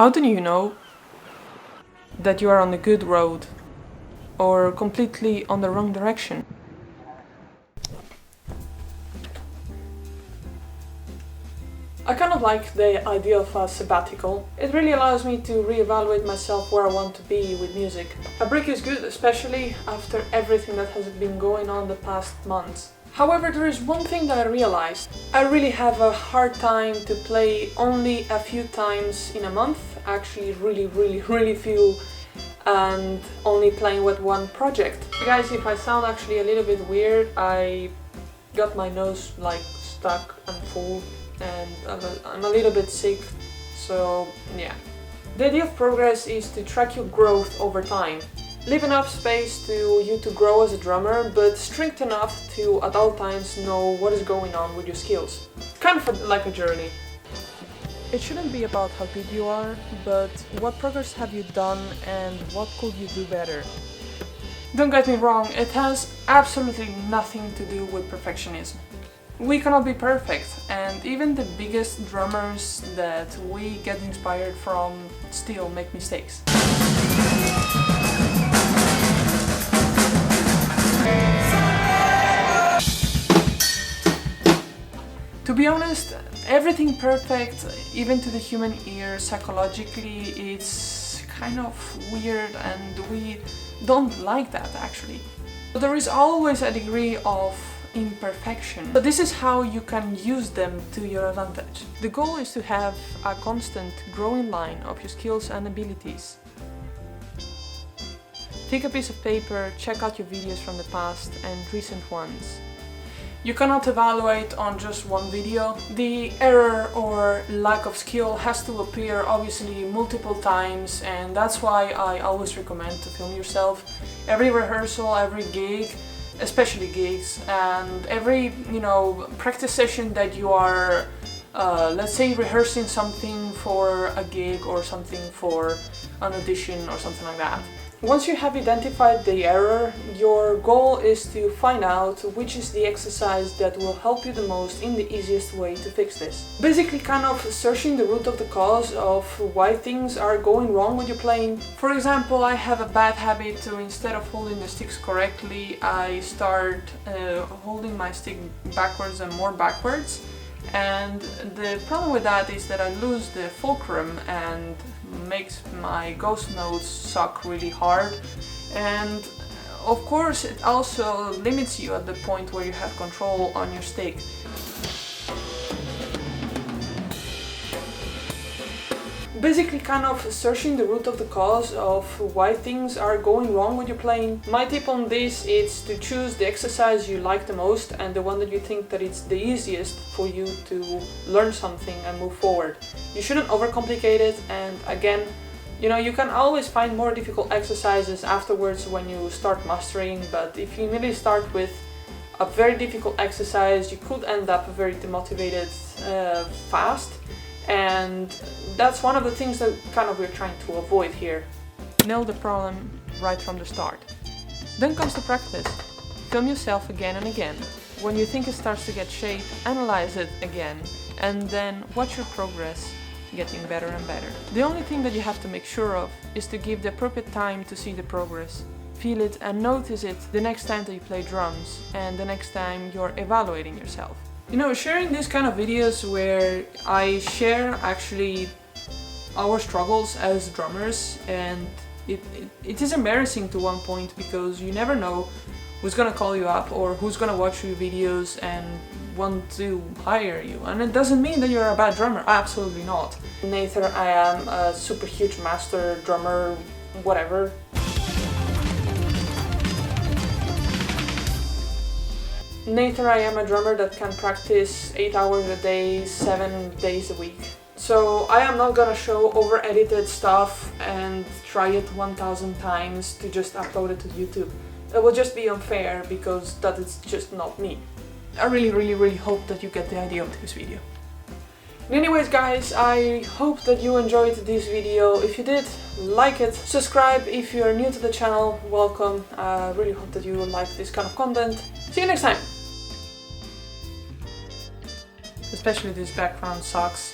How do you know that you are on the good road or completely on the wrong direction? I kind of like the idea of a sabbatical. It really allows me to reevaluate myself where I want to be with music. A break is good, especially after everything that has been going on the past months. However, there is one thing that I realized. I really have a hard time to play only a few times in a month, actually really few, and only playing with one project. Guys, if I sound actually a little bit weird, I got my nose like stuck and full and I'm a little bit sick, so yeah. The idea of progress is to track your growth over time. Leave enough space to you to grow as a drummer, but strict enough to at all times know what is going on with your skills. Kind of like a journey. It shouldn't be about how good you are, but what progress have you done and what could you do better? Don't get me wrong, it has absolutely nothing to do with perfectionism. We cannot be perfect, and even the biggest drummers that we get inspired from still make mistakes. To be honest, everything perfect, even to the human ear, psychologically, it's kind of weird and we don't like that actually. But there is always a degree of imperfection, but this is how you can use them to your advantage. The goal is to have a constant growing line of your skills and abilities. Take a piece of paper, check out your videos from the past and recent ones. You cannot evaluate on just one video. The error or lack of skill has to appear obviously multiple times, and that's why I always recommend to film yourself. Every rehearsal, every gig, especially gigs, and every practice session that you are let's say rehearsing something for a gig or something for an audition or something like that. Once you have identified the error, your goal is to find out which is the exercise that will help you the most in the easiest way to fix this. Basically kind of searching the root of the cause of why things are going wrong with your playing. For example, I have a bad habit to, instead of holding the sticks correctly, I start holding my stick backwards and more backwards. And the problem with that is that I lose the fulcrum and makes my ghost notes suck really hard, and of course it also limits you at the point where you have control on your stick. Basically kind of searching the root of the cause of why things are going wrong with your playing. My tip on this is to choose the exercise you like the most and the one that you think that it's the easiest for you to learn something and move forward. You shouldn't overcomplicate it, and again, you can always find more difficult exercises afterwards when you start mastering, but if you really start with a very difficult exercise, you could end up very demotivated fast. And that's one of the things that we're trying to avoid here. Nail the problem right from the start. Then comes the practice. Film yourself again and again. When you think it starts to get shape, analyze it again, and then watch your progress getting better and better. The only thing that you have to make sure of is to give the appropriate time to see the progress. Feel it and notice it the next time that you play drums and the next time you're evaluating yourself. Sharing these kind of videos where I share actually our struggles as drummers, and it is embarrassing to one point because you never know who's gonna call you up or who's gonna watch your videos and want to hire you. And it doesn't mean that you're a bad drummer, absolutely not. Neither I am a super huge master drummer, whatever. Neither I am a drummer that can practice 8 hours a day, 7 days a week. So I am not gonna show over-edited stuff and try it 1000 times to just upload it to YouTube. It will just be unfair because that is just not me. I really hope that you get the idea of this video. Anyways guys, I hope that you enjoyed this video. If you did, like it, subscribe. If you're new to the channel, welcome. I really hope that you like this kind of content. See you next time! Especially this background sucks.